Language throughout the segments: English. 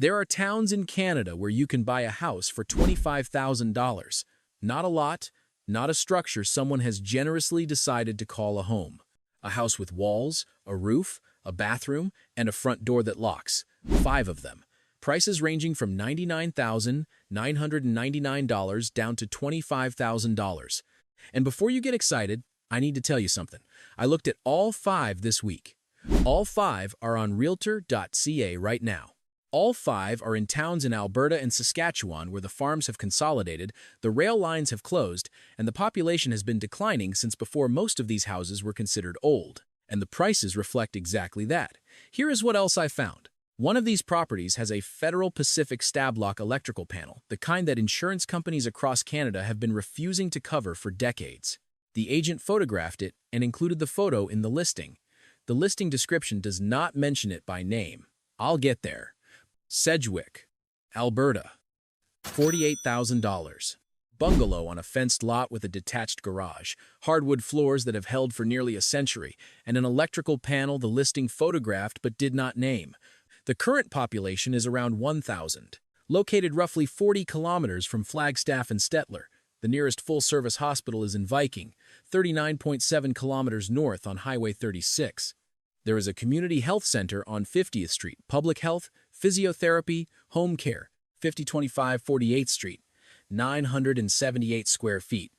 There are towns in Canada where you can buy a house for $25,000. Not a lot, not a structure someone has generously decided to call a home. A house with walls, a roof, a bathroom, and a front door that locks. 5 of them. Prices ranging from $99,999 down to $25,000. And before you get excited, I need to tell you something. I looked at all 5 this week. All 5 are on Realtor.ca right now. All 5 are in towns in Alberta and Saskatchewan where the farms have consolidated, the rail lines have closed, and the population has been declining since before most of these houses were considered old. And the prices reflect exactly that. Here is what else I found. One of these properties has a Federal Pacific stab lock electrical panel, the kind that insurance companies across Canada have been refusing to cover for decades. The agent photographed it and included the photo in the listing. The listing description does not mention it by name. I'll get there. Sedgewick, Alberta, $48,000. Bungalow on a fenced lot with a detached garage, hardwood floors that have held for nearly a century, and an electrical panel the listing photographed but did not name. The current population is around 1,000. Located roughly 40 kilometers from Flagstaff and Stettler, the nearest full-service hospital is in Viking, 39.7 kilometers north on Highway 36. There is a community health center on 50th Street, public health, physiotherapy, home care, 5025 48th Street, 978 square feet,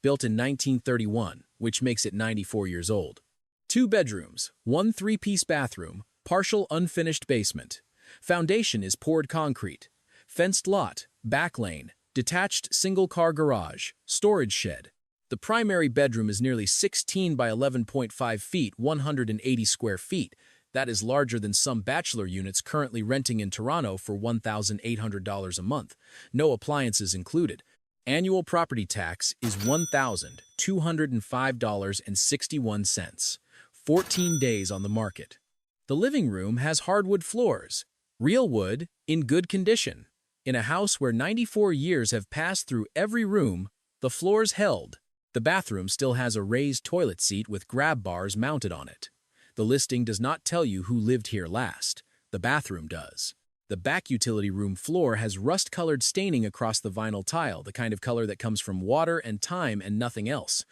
built in 1931, which makes it 94 years old. 2 bedrooms, 1 3-piece bathroom, partial unfinished basement. Foundation is poured concrete. Fenced lot, back lane, detached single-car garage, storage shed. The primary bedroom is nearly 16 by 11.5 feet, 180 square feet. That is larger than some bachelor units currently renting in Toronto for $1,800 a month. No appliances included. Annual property tax is $1,205.61. 14 days on the market. The living room has hardwood floors. Real wood, in good condition. In a house where 94 years have passed through every room, the floors held. The bathroom still has a raised toilet seat with grab bars mounted on it. The listing does not tell you who lived here last. The bathroom does. The back utility room floor has rust-colored staining across the vinyl tile, the kind of color that comes from water and time and nothing else.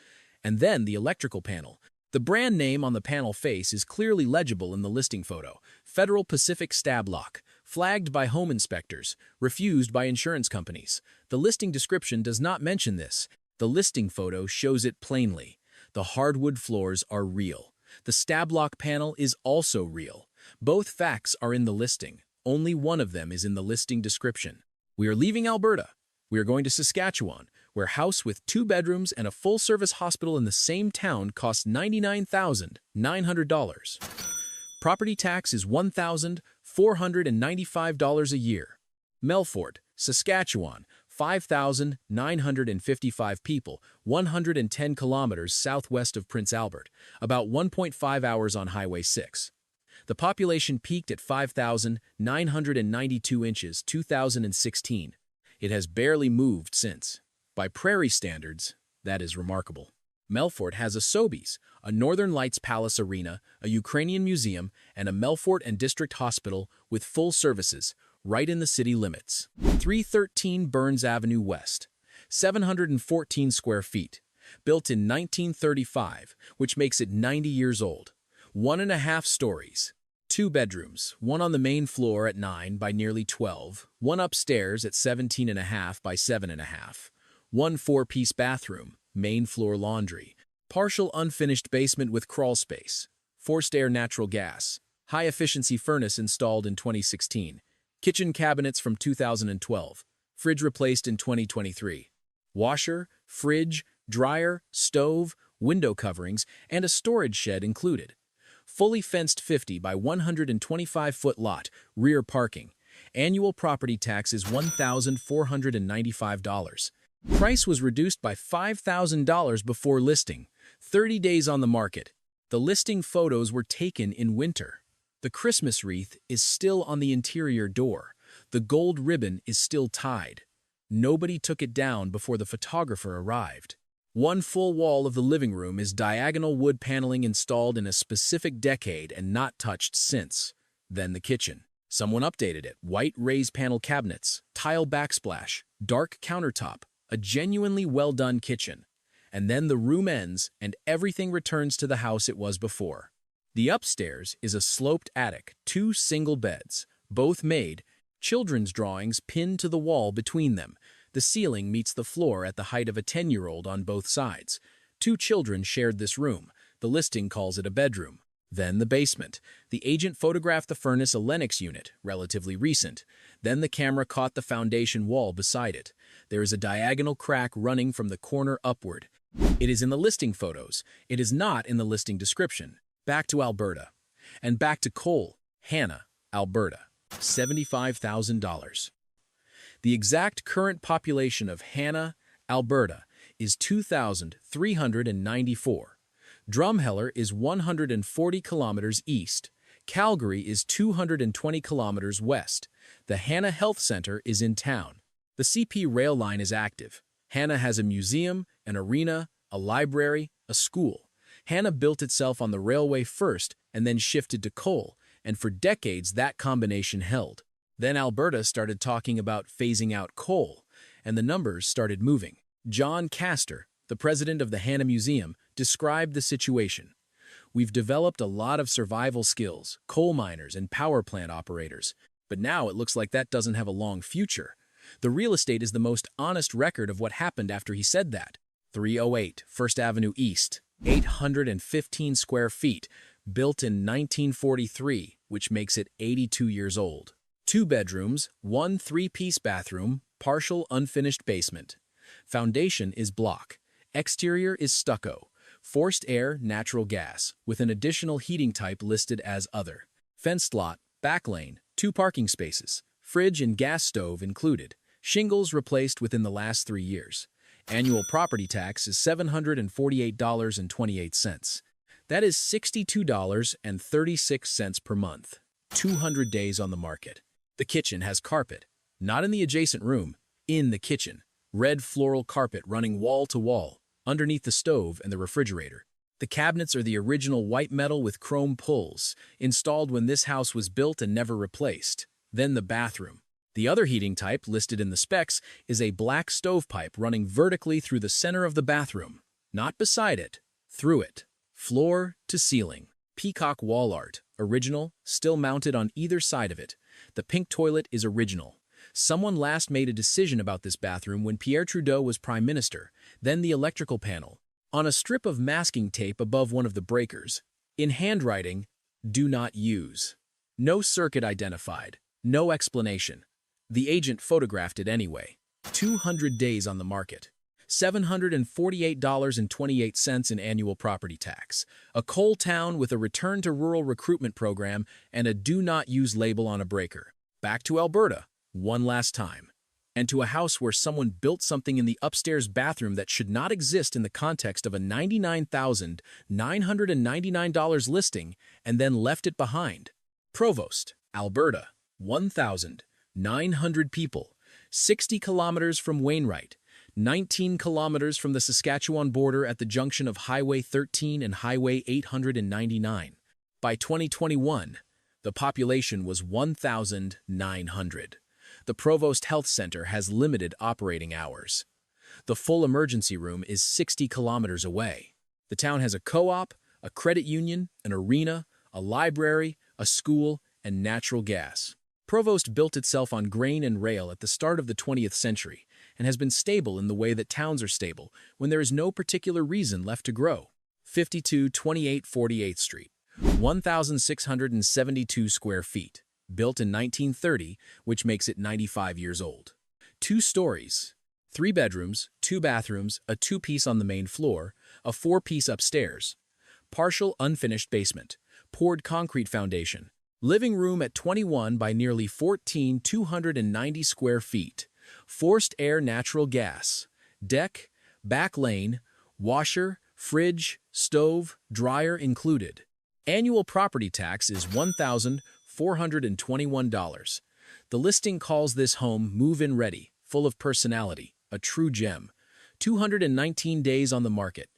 And then the electrical panel. The brand name on the panel face is clearly legible in the listing photo. Federal Pacific stab lock. Flagged by home inspectors. Refused by insurance companies. The listing description does not mention this. The listing photo shows it plainly. The hardwood floors are real. The stab lock panel is also real. Both facts are in the listing. Only one of them is in the listing description. We are leaving Alberta. We are going to Saskatchewan, where a house with 2 bedrooms and a full-service hospital in the same town costs $99,900. Property tax is $1,495 a year. Melfort, Saskatchewan, 5,955 people, 110 kilometers southwest of Prince Albert, about 1.5 hours on Highway 6. The population peaked at 5,992 inches, 2016. It has barely moved since. By prairie standards, that is remarkable. Melfort has a Sobeys, a Northern Lights Palace Arena, a Ukrainian museum, and a Melfort and District Hospital with full services, right in the city limits. 313 Burns Avenue West, 714 square feet, built in 1935, which makes it 90 years old. 1.5 stories. 2 bedrooms, one on the main floor at 9 by nearly 12, one upstairs at 17.5 by 7.5, one 4-piece bathroom, main floor laundry, partial unfinished basement with crawl space, forced air natural gas, high-efficiency furnace installed in 2016, kitchen cabinets from 2012, fridge replaced in 2023, washer, fridge, dryer, stove, window coverings, and a storage shed included. Fully fenced 50 by 125-foot lot, rear parking. Annual property tax is $1,495. Price was reduced by $5,000 before listing. 30 days on the market. The listing photos were taken in winter. The Christmas wreath is still on the interior door. The gold ribbon is still tied. Nobody took it down before the photographer arrived. One full wall of the living room is diagonal wood paneling installed in a specific decade and not touched since. Then the kitchen. Someone updated it. White raised panel cabinets, tile backsplash, dark countertop, a genuinely well-done kitchen. And then the room ends and everything returns to the house it was before. The upstairs is a sloped attic, 2 single beds, both made, children's drawings pinned to the wall between them. The ceiling meets the floor at the height of a 10-year-old on both sides. 2 children shared this room. The listing calls it a bedroom. Then the basement. The agent photographed the furnace, a Lennox unit, relatively recent. Then the camera caught the foundation wall beside it. There is a diagonal crack running from the corner upward. It is in the listing photos. It is not in the listing description. Back to Alberta. And back to coal. Hanna, Alberta. $75,000. The exact current population of Hanna, Alberta, is 2,394. Drumheller is 140 kilometers east. Calgary is 220 kilometers west. The Hanna Health Center is in town. The CP rail line is active. Hanna has a museum, an arena, a library, a school. Hanna built itself on the railway first and then shifted to coal, and for decades that combination held. Then Alberta started talking about phasing out coal, and the numbers started moving. John Castor, the president of the Hanna Museum, described the situation. We've developed a lot of survival skills, coal miners and power plant operators, but now it looks like that doesn't have a long future. The real estate is the most honest record of what happened after he said that. 308 First Avenue East, 815 square feet, built in 1943, which makes it 82 years old. 2 bedrooms, 1 3-piece bathroom, partial unfinished basement. Foundation is block. Exterior is stucco. Forced air, natural gas, with an additional heating type listed as other. Fenced lot, back lane, 2 parking spaces. Fridge and gas stove included. Shingles replaced within the last 3 years. Annual property tax is $748.28. That is $62.36 per month. 200 days on the market. The kitchen has carpet. Not in the adjacent room, in the kitchen. Red floral carpet running wall to wall, underneath the stove and the refrigerator. The cabinets are the original white metal with chrome pulls, installed when this house was built and never replaced. Then the bathroom. The other heating type listed in the specs is a black stovepipe running vertically through the center of the bathroom. Not beside it, through it. Floor to ceiling. Peacock wall art, original, still mounted on either side of it. The pink toilet is original. Someone last made a decision about this bathroom when Pierre Trudeau was Prime Minister. Then the electrical panel. On a strip of masking tape above one of the breakers. In handwriting, do not use. No circuit identified. No explanation. The agent photographed it anyway. 200 days on the market. $748.28 in annual property tax. A coal town with a return to rural recruitment program and a do not use label on a breaker. Back to Alberta, one last time. And to a house where someone built something in the upstairs bathroom that should not exist in the context of a $99,999 listing and then left it behind. Provost, Alberta, 1,900 people, 60 kilometers from Wainwright, 19 kilometers from the Saskatchewan border at the junction of Highway 13 and Highway 899. By 2021, the population was 1,900. The Provost Health Center has limited operating hours. The full emergency room is 60 kilometers away. The town has a co-op, a credit union, an arena, a library, a school, and natural gas. Provost built itself on grain and rail at the start of the 20th century and has been stable in the way that towns are stable when there is no particular reason left to grow. 5228 48th Street, 1,672 square feet, built in 1930, which makes it 95 years old. 2 stories, 3 bedrooms, 2 bathrooms, a 2-piece on the main floor, a 4-piece upstairs, partial unfinished basement, poured concrete foundation, living room at 21 by nearly 14, 290 square feet, forced air natural gas, deck, back lane, washer, fridge, stove, dryer included. Annual property tax is $1,421. The listing calls this home move-in ready, full of personality, a true gem. 219 days on the market.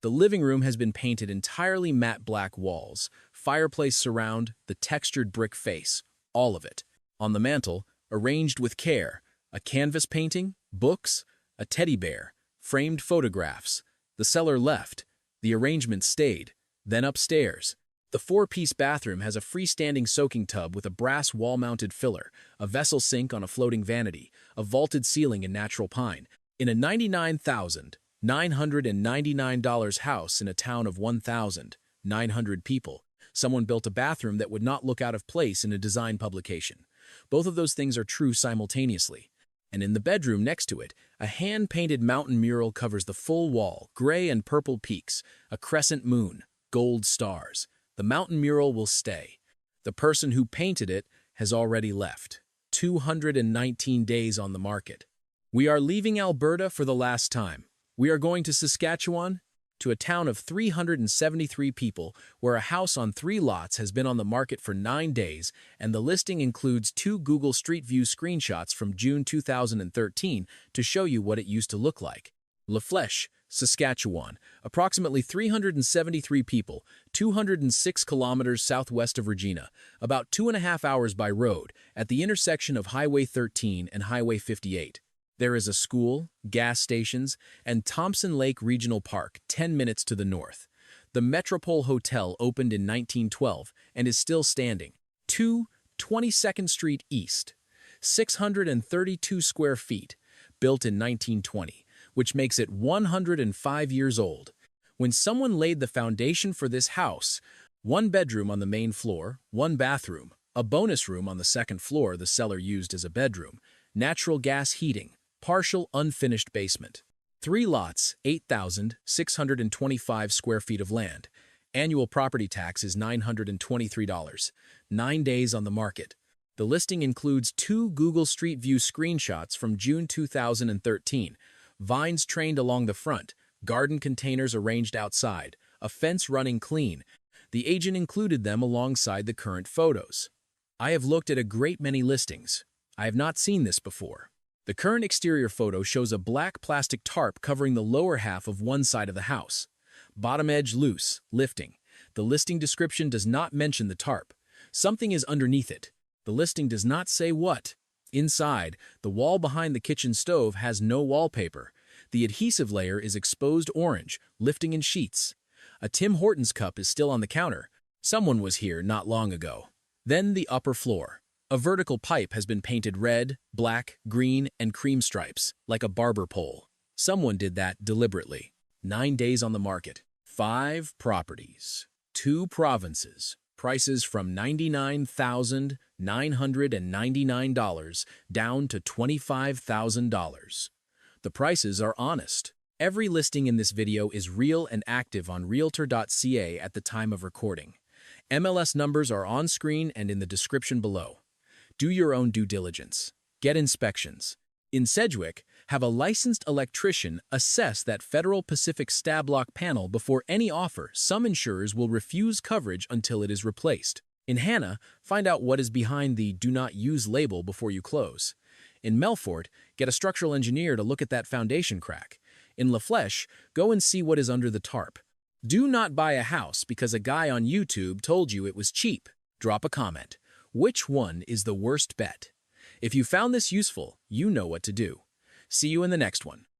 The living room has been painted entirely matte black walls, fireplace surround, the textured brick face, all of it. On the mantel, arranged with care, a canvas painting, books, a teddy bear, framed photographs. The seller left. The arrangement stayed. Then upstairs. The four-piece bathroom has a freestanding soaking tub with a brass wall-mounted filler, a vessel sink on a floating vanity, a vaulted ceiling in natural pine. In a $99,999 house in a town of 1,900 people, someone built a bathroom that would not look out of place in a design publication. Both of those things are true simultaneously. And in the bedroom next to it, a hand-painted mountain mural covers the full wall, gray and purple peaks, a crescent moon, gold stars. The mountain mural will stay. The person who painted it has already left. 219 days on the market. We are leaving Alberta for the last time. We are going to Saskatchewan, to a town of 373 people where a house on 3 lots has been on the market for 9 days, and the listing includes 2 Google Street View screenshots from June 2013 to show you what it used to look like. Lafleche, Saskatchewan, approximately 373 people, 206 kilometers southwest of Regina, about 2.5 hours by road, at the intersection of Highway 13 and Highway 58. There is a school, gas stations, and Thompson Lake Regional Park 10 minutes to the north. The Metropole Hotel opened in 1912 and is still standing. 2 22nd Street East, 632 square feet, built in 1920. Which makes it 105 years old. When someone laid the foundation for this house, 1 bedroom on the main floor, 1 bathroom, a bonus room on the second floor the seller used as a bedroom, natural gas heating, partial unfinished basement. 3 lots, 8,625 square feet of land. Annual property tax is $923. 9 days on the market. The listing includes 2 Google Street View screenshots from June 2013. Vines trained along the front, garden containers arranged outside, a fence running clean. The agent included them alongside the current photos. I have looked at a great many listings. I have not seen this before. The current exterior photo shows a black plastic tarp covering the lower half of one side of the house. Bottom edge loose, lifting. The listing description does not mention the tarp. Something is underneath it. The listing does not say what. Inside, the wall behind the kitchen stove has no wallpaper. The adhesive layer is exposed orange, lifting in sheets. A Tim Hortons cup is still on the counter. Someone was here not long ago. Then the upper floor. A vertical pipe has been painted red, black, green, and cream stripes, like a barber pole. Someone did that deliberately. 9 days on the market. 5 properties. 2 provinces. Prices from $99,999 down to $25,000. The prices are honest. Every listing in this video is real and active on Realtor.ca at the time of recording. MLS numbers are on screen and in the description below. Do your own due diligence. Get inspections. In Sedgewick, have a licensed electrician assess that Federal Pacific stab lock panel before any offer. Some insurers will refuse coverage until it is replaced. In Hanna, find out what is behind the "Do Not Use" label before you close. In Melfort, get a structural engineer to look at that foundation crack. In Lafleche, go and see what is under the tarp. Do not buy a house because a guy on YouTube told you it was cheap. Drop a comment. Which one is the worst bet? If you found this useful, you know what to do. See you in the next one.